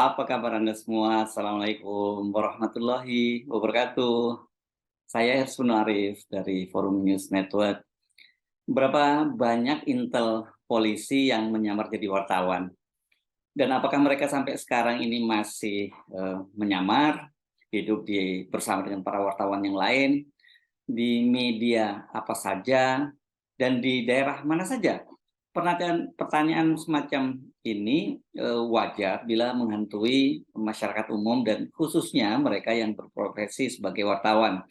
Apa kabar Anda semua? Assalamualaikum warahmatullahi wabarakatuh. Saya Hersunu Arif dari Forum News Network. Berapa banyak intel polisi yang menyamar jadi wartawan? Dan apakah mereka sampai sekarang ini masih menyamar, hidup bersama dengan para wartawan yang lain, di media apa saja, dan di daerah mana saja? Pertanyaan semacam ini wajar bila menghantui masyarakat umum dan khususnya mereka yang berprofesi sebagai wartawan.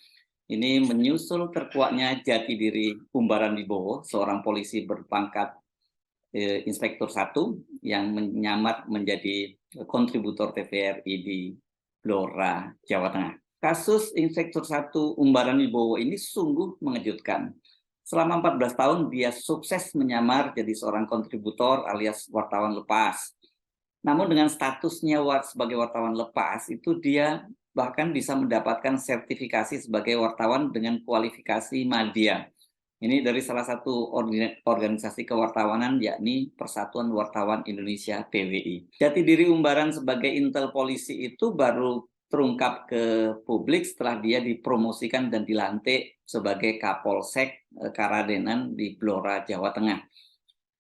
Ini menyusul terkuaknya jati diri Umbaran Wibowo, seorang polisi berpangkat Inspektur 1 yang menyamar menjadi kontributor TVRI di Blora, Jawa Tengah. Kasus Inspektur 1 Umbaran Wibowo ini sungguh mengejutkan. Selama 14 tahun dia sukses menyamar jadi seorang kontributor alias wartawan lepas. Namun dengan statusnya sebagai wartawan lepas itu dia bahkan bisa mendapatkan sertifikasi sebagai wartawan dengan kualifikasi madya. Ini dari salah satu organisasi kewartawanan yakni Persatuan Wartawan Indonesia (PWI). Jati diri Umbaran sebagai intel polisi itu baru terungkap ke publik setelah dia dipromosikan dan dilantik sebagai Kapolsek Karadenan di Blora, Jawa Tengah.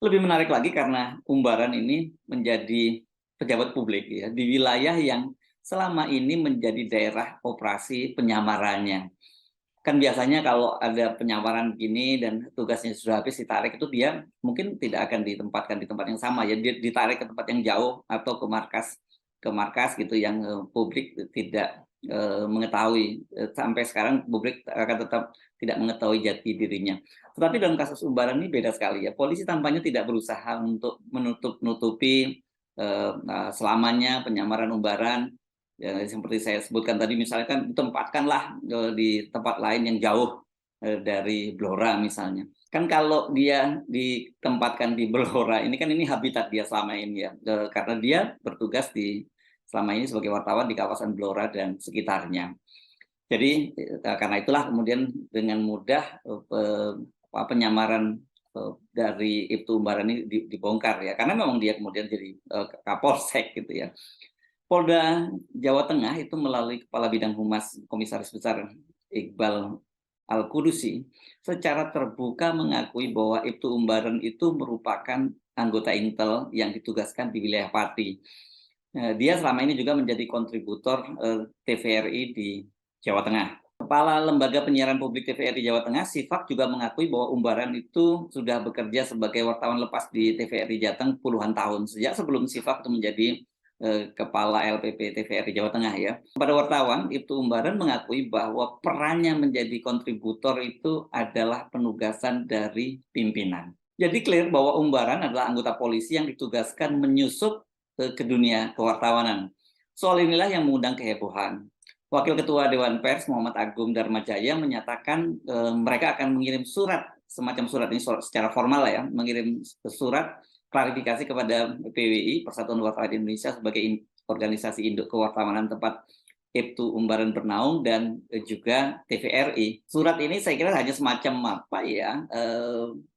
Lebih menarik lagi karena Umbaran ini menjadi pejabat publik ya di wilayah yang selama ini menjadi daerah operasi penyamarannya. Kan biasanya kalau ada penyamaran gini dan tugasnya sudah habis ditarik itu dia mungkin tidak akan ditempatkan di tempat yang sama ya, dia ditarik ke tempat yang jauh atau ke markas gitu yang publik tidak mengetahui. Sampai sekarang publik akan tetap tidak mengetahui jati dirinya. Tetapi dalam kasus Umbaran ini beda sekali ya. Polisi tampaknya tidak berusaha untuk menutupi selamanya penyamaran Umbaran. Ya, seperti saya sebutkan tadi, misalkan ditempatkanlah di tempat lain yang jauh dari Blora misalnya. Kan kalau dia ditempatkan di Blora, ini kan ini habitat dia selama ini ya, karena dia bertugas selama ini sebagai wartawan di kawasan Blora dan sekitarnya. Jadi karena itulah kemudian dengan mudah penyamaran dari Ibtu Umbaran ini dibongkar ya, karena memang dia kemudian jadi Kapolsek gitu ya. Polda Jawa Tengah itu melalui Kepala Bidang Humas Komisaris Besar Iqbal Al-Qudusi secara terbuka mengakui bahwa Ibtu Umbaran itu merupakan anggota intel yang ditugaskan di wilayah Pati. Dia selama ini juga menjadi kontributor TVRI di Jawa Tengah. Kepala Lembaga Penyiaran Publik TVRI Jawa Tengah, Sifak, juga mengakui bahwa Umbaran itu sudah bekerja sebagai wartawan lepas di TVRI Jateng puluhan tahun, sejak sebelum Sifak itu menjadi Kepala LPP TVRI Jawa Tengah ya. Pada wartawan, Ibtu Umbaran mengakui bahwa perannya menjadi kontributor itu adalah penugasan dari pimpinan. Jadi clear bahwa Umbaran adalah anggota polisi yang ditugaskan menyusup ke dunia kewartawanan. Soal inilah yang mengundang kehebohan. Wakil Ketua Dewan Pers Muhammad Agung Darmajaya menyatakan mereka akan mengirim surat, semacam surat ini secara formal ya, mengirim surat klarifikasi kepada PWI, Persatuan Wartawan Indonesia, sebagai organisasi induk kewartawanan tempat Ibtu Umbaran bernaung, dan juga TVRI. Surat ini saya kira hanya semacam apa ya,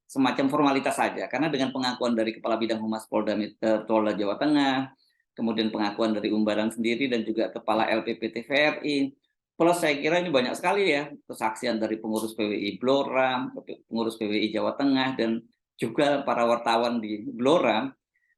semacam formalitas saja, karena dengan pengakuan dari Kepala Bidang Humas Polda Jawa Tengah, kemudian pengakuan dari Umbaran sendiri dan juga Kepala LPP TVRI, plus saya kira ini banyak sekali ya kesaksian dari pengurus PWI Blora, pengurus PWI Jawa Tengah, dan juga para wartawan di Blora.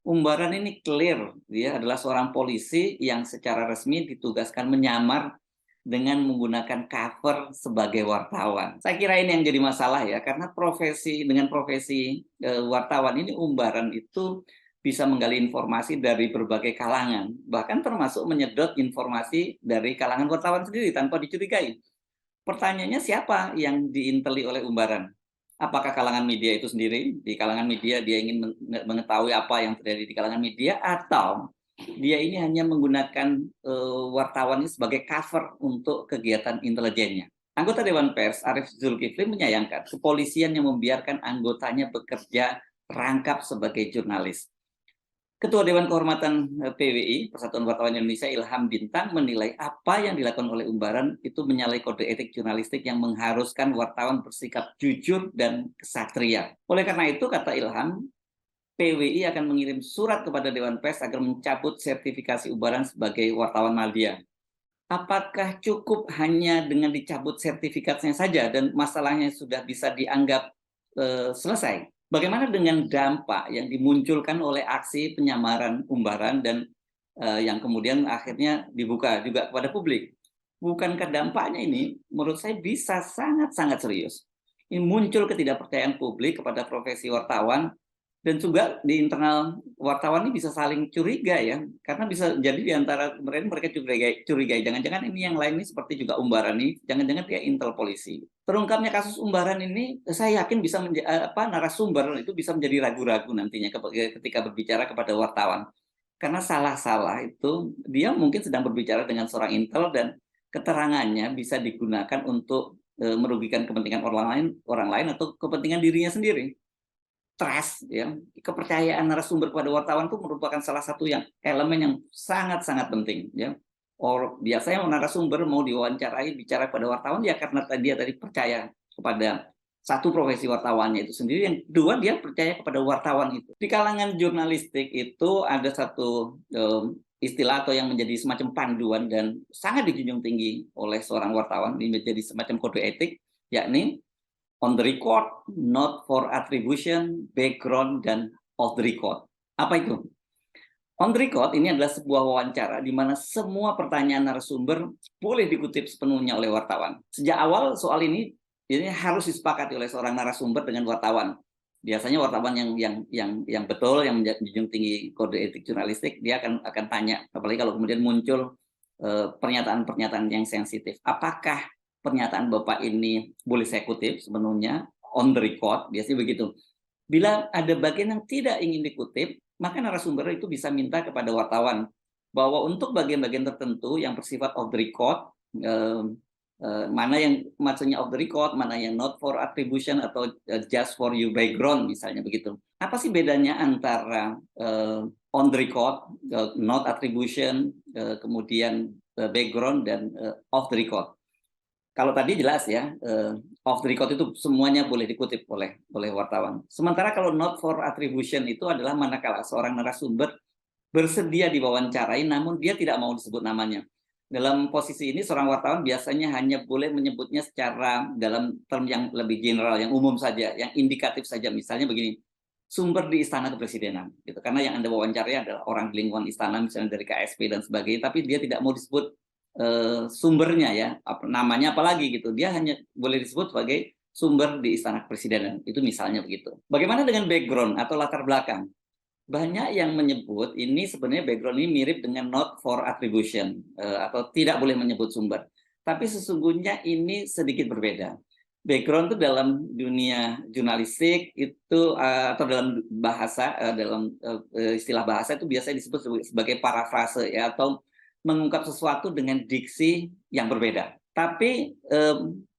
Umbaran ini clear, dia adalah seorang polisi yang secara resmi ditugaskan menyamar dengan menggunakan cover sebagai wartawan. Saya kira ini yang jadi masalah ya, karena dengan profesi wartawan ini Umbaran itu bisa menggali informasi dari berbagai kalangan, bahkan termasuk menyedot informasi dari kalangan wartawan sendiri tanpa dicurigai. Pertanyaannya, siapa yang diinteli oleh Umbaran? Apakah kalangan media itu sendiri? Di kalangan media dia ingin mengetahui apa yang terjadi di kalangan media, atau dia ini hanya menggunakan wartawan ini sebagai cover untuk kegiatan intelijennya? Anggota Dewan Pers Arief Zulkifli menyayangkan kepolisian yang membiarkan anggotanya bekerja rangkap sebagai jurnalis. Ketua Dewan Kehormatan PWI, Persatuan Wartawan Indonesia, Ilham Bintang, menilai apa yang dilakukan oleh Umbaran itu menyalahi kode etik jurnalistik yang mengharuskan wartawan bersikap jujur dan kesatria. Oleh karena itu, kata Ilham, PWI akan mengirim surat kepada Dewan Pers agar mencabut sertifikasi Umbaran sebagai wartawan media. Apakah cukup hanya dengan dicabut sertifikatnya saja dan masalahnya sudah bisa dianggap selesai? Bagaimana dengan dampak yang dimunculkan oleh aksi penyamaran Umbaran dan yang kemudian akhirnya dibuka juga kepada publik? Bukankah dampaknya ini menurut saya bisa sangat-sangat serius? Ini muncul ketidakpercayaan publik kepada profesi wartawan dan juga di internal wartawan ini bisa saling curiga ya, karena bisa jadi di antara mereka curigai, jangan-jangan ini yang lain ini seperti juga Umbaran ini, jangan-jangan dia intel polisi. Terungkapnya kasus Umbaran ini, saya yakin bisa narasumber itu bisa menjadi ragu-ragu nantinya ketika berbicara kepada wartawan. Karena salah-salah itu dia mungkin sedang berbicara dengan seorang intel dan keterangannya bisa digunakan untuk merugikan kepentingan orang lain atau kepentingan dirinya sendiri. Trust ya, kepercayaan narasumber kepada wartawan itu merupakan salah satu elemen yang sangat-sangat penting ya. Biasanya narasumber mau diwawancarai bicara kepada wartawan ya karena dia tadi percaya kepada satu profesi wartawannya itu sendiri, yang kedua dia percaya kepada wartawan itu. Di kalangan jurnalistik itu ada satu istilah atau yang menjadi semacam panduan dan sangat dijunjung tinggi oleh seorang wartawan, ini menjadi semacam kode etik, yakni on the record, not for attribution, background, dan off the record. Apa itu? On the record ini adalah sebuah wawancara di mana semua pertanyaan narasumber boleh dikutip sepenuhnya oleh wartawan. Sejak awal soal ini harus disepakati oleh seorang narasumber dengan wartawan. Biasanya wartawan yang betul, yang menjunjung tinggi kode etik jurnalistik, dia akan tanya, apalagi kalau kemudian muncul pernyataan-pernyataan yang sensitif. Apakah pernyataan Bapak ini boleh saya kutip sepenuhnya on the record, biasanya begitu. Bila ada bagian yang tidak ingin dikutip, maka narasumber itu bisa minta kepada wartawan bahwa untuk bagian-bagian tertentu yang bersifat off the record, mana yang maksudnya off the record, mana yang not for attribution atau just for your background misalnya begitu. Apa sih bedanya antara on the record, not attribution, kemudian background dan off the record? Kalau tadi jelas ya, off the record itu semuanya boleh dikutip oleh wartawan. Sementara kalau not for attribution itu adalah manakala seorang narasumber bersedia diwawancarai namun dia tidak mau disebut namanya. Dalam posisi ini seorang wartawan biasanya hanya boleh menyebutnya secara dalam term yang lebih general, yang umum saja, yang indikatif saja. Misalnya begini, sumber di Istana Kepresidenan, gitu. Karena yang Anda wawancarai adalah orang di lingkungan istana, misalnya dari KSP dan sebagainya, tapi dia tidak mau disebut sumbernya ya, namanya apalagi gitu. Dia hanya boleh disebut sebagai sumber di Istana Kepresidenan. Itu misalnya begitu. Bagaimana dengan background atau latar belakang? Banyak yang menyebut ini sebenarnya background ini mirip dengan not for attribution atau tidak boleh menyebut sumber. Tapi sesungguhnya ini sedikit berbeda. Background itu dalam dunia jurnalistik itu atau dalam bahasa dalam istilah bahasa itu biasanya disebut sebagai parafrase ya, atau mengungkap sesuatu dengan diksi yang berbeda. Tapi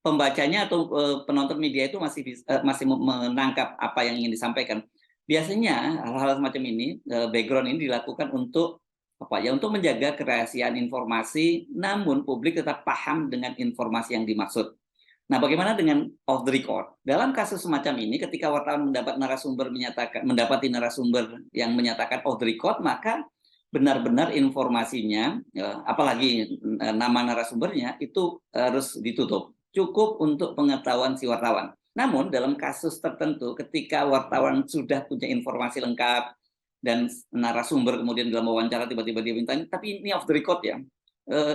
pembacanya atau penonton media itu masih menangkap apa yang ingin disampaikan. Biasanya hal-hal semacam ini, background ini dilakukan untuk untuk menjaga kerahasiaan informasi, namun publik tetap paham dengan informasi yang dimaksud. Nah, bagaimana dengan off the record? Dalam kasus semacam ini, ketika wartawan mendapati narasumber yang menyatakan off the record, maka benar-benar informasinya, apalagi nama narasumbernya, itu harus ditutup. Cukup untuk pengetahuan si wartawan. Namun dalam kasus tertentu, ketika wartawan sudah punya informasi lengkap dan narasumber kemudian dalam wawancara tiba-tiba dia minta, tapi ini off the record ya,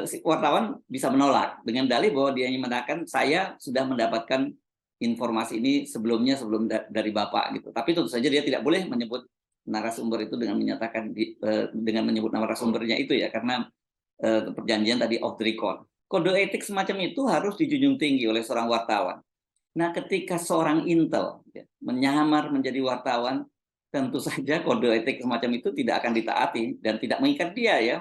si wartawan bisa menolak dengan dalih bahwa dia mengatakan saya sudah mendapatkan informasi ini sebelum dari Bapak gitu. Tapi tentu saja dia tidak boleh menyebut narasumber itu dengan menyebut narasumbernya itu ya, karena perjanjian tadi off the record. Kode etik semacam itu harus dijunjung tinggi oleh seorang wartawan. Nah, ketika seorang intel menyamar menjadi wartawan, tentu saja kode etik semacam itu tidak akan ditaati dan tidak mengikat dia ya.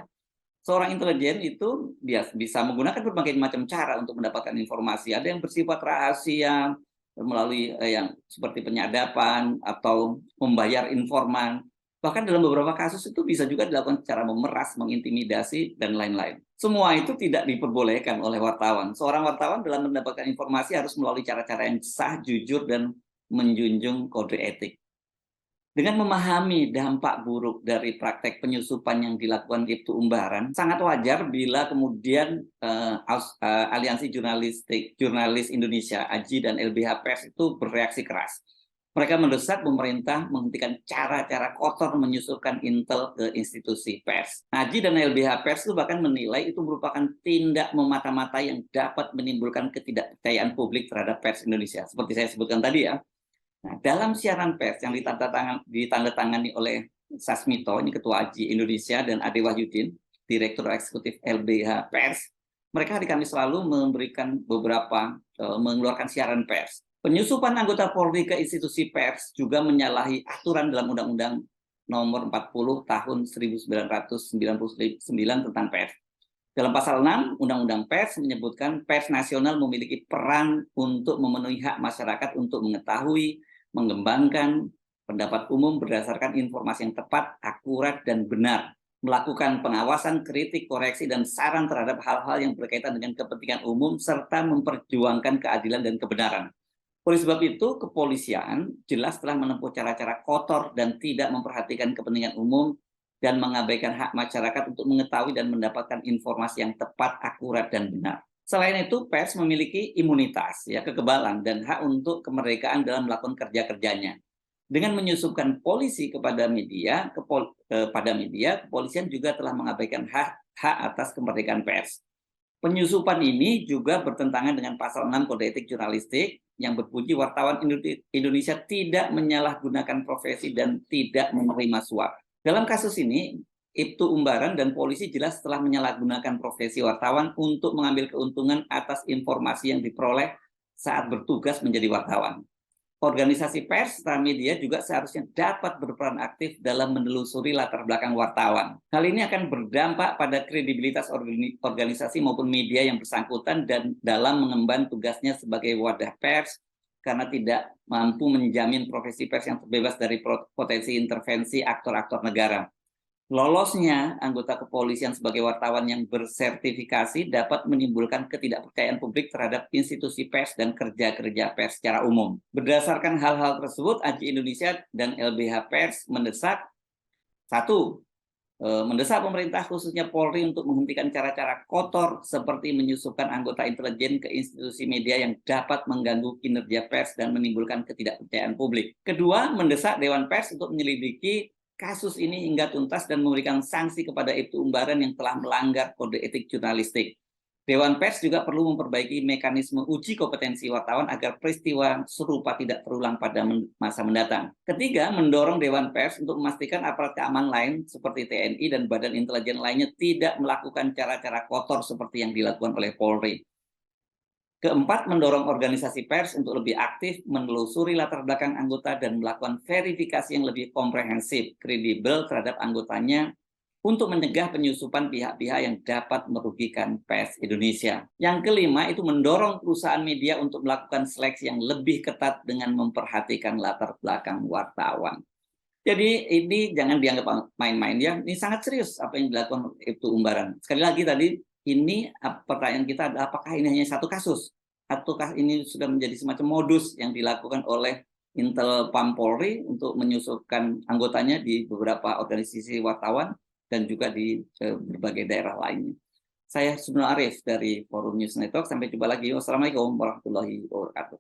Seorang intelijen itu dia bisa menggunakan berbagai macam cara untuk mendapatkan informasi. Ada yang bersifat rahasia melalui yang seperti penyadapan atau membayar informan. Bahkan dalam beberapa kasus itu bisa juga dilakukan secara memeras, mengintimidasi, dan lain-lain. Semua itu tidak diperbolehkan oleh wartawan. Seorang wartawan dalam mendapatkan informasi harus melalui cara-cara yang sah, jujur, dan menjunjung kode etik. Dengan memahami dampak buruk dari praktek penyusupan yang dilakukan Ibtu Umbaran, sangat wajar bila kemudian Aliansi Jurnalis Indonesia (AJI) dan LBH Pers itu bereaksi keras. Mereka mendesak pemerintah menghentikan cara-cara kotor menyusukan intel ke institusi pers. AJI dan LBH Pers itu bahkan menilai itu merupakan tindak memata-matai yang dapat menimbulkan ketidakpercayaan publik terhadap pers Indonesia. Seperti saya sebutkan tadi ya. Nah, dalam siaran pers yang ditandatangani oleh Sasmito, ini Ketua AJI Indonesia, dan Ade Wahyudin, Direktur Eksekutif LBH Pers, mereka hari Kamis lalu mengeluarkan siaran pers. Penyusupan anggota Polri ke institusi pers juga menyalahi aturan dalam Undang-Undang Nomor 40 Tahun 1999 tentang pers. Dalam pasal 6 Undang-Undang Pers menyebutkan pers nasional memiliki peran untuk memenuhi hak masyarakat untuk mengetahui, mengembangkan pendapat umum berdasarkan informasi yang tepat, akurat, dan benar, melakukan pengawasan, kritik, koreksi, dan saran terhadap hal-hal yang berkaitan dengan kepentingan umum, serta memperjuangkan keadilan dan kebenaran. Oleh sebab itu, kepolisian jelas telah menempuh cara-cara kotor dan tidak memperhatikan kepentingan umum dan mengabaikan hak masyarakat untuk mengetahui dan mendapatkan informasi yang tepat, akurat, dan benar. Selain itu, pers memiliki imunitas, kekebalan, dan hak untuk kemerdekaan dalam melakukan kerja-kerjanya. Dengan menyusupkan polisi kepada media, kepolisian juga telah mengabaikan hak atas kemerdekaan pers. Penyusupan ini juga bertentangan dengan pasal 6 Kode Etik Jurnalistik yang berbunyi wartawan Indonesia tidak menyalahgunakan profesi dan tidak menerima suap. Dalam kasus ini, Ibtu Umbaran dan polisi jelas telah menyalahgunakan profesi wartawan untuk mengambil keuntungan atas informasi yang diperoleh saat bertugas menjadi wartawan. Organisasi pers serta media juga seharusnya dapat berperan aktif dalam menelusuri latar belakang wartawan. Hal ini akan berdampak pada kredibilitas organisasi maupun media yang bersangkutan dan dalam mengemban tugasnya sebagai wadah pers, karena tidak mampu menjamin profesi pers yang terbebas dari potensi intervensi aktor-aktor negara. Lolosnya anggota kepolisian sebagai wartawan yang bersertifikasi dapat menimbulkan ketidakpercayaan publik terhadap institusi pers dan kerja-kerja pers secara umum. Berdasarkan hal-hal tersebut, AJI Indonesia dan LBH Pers mendesak pemerintah khususnya Polri untuk menghentikan cara-cara kotor seperti menyusupkan anggota intelijen ke institusi media yang dapat mengganggu kinerja pers dan menimbulkan ketidakpercayaan publik. Kedua, mendesak Dewan Pers untuk menyelidiki kasus ini hingga tuntas dan memberikan sanksi kepada Ibtu Umbaran yang telah melanggar kode etik jurnalistik. Dewan Pers juga perlu memperbaiki mekanisme uji kompetensi wartawan agar peristiwa serupa tidak terulang pada masa mendatang. Ketiga, mendorong Dewan Pers untuk memastikan aparat keamanan lain seperti TNI dan badan intelijen lainnya tidak melakukan cara-cara kotor seperti yang dilakukan oleh Polri. Keempat, mendorong organisasi pers untuk lebih aktif menelusuri latar belakang anggota dan melakukan verifikasi yang lebih komprehensif, kredibel terhadap anggotanya untuk mencegah penyusupan pihak-pihak yang dapat merugikan pers Indonesia. Yang kelima, itu mendorong perusahaan media untuk melakukan seleksi yang lebih ketat dengan memperhatikan latar belakang wartawan. Jadi ini jangan dianggap main-main ya, ini sangat serius apa yang dilakukan Ibtu Umbaran. Sekali lagi tadi, ini pertanyaan kita adalah apakah ini hanya satu kasus ataukah ini sudah menjadi semacam modus yang dilakukan oleh Intel PAM Polri untuk menyusupkan anggotanya di beberapa organisasi wartawan dan juga di berbagai daerah lainnya. Saya Subnu Arif dari Forum News Network. Sampai jumpa lagi. Wassalamualaikum warahmatullahi wabarakatuh.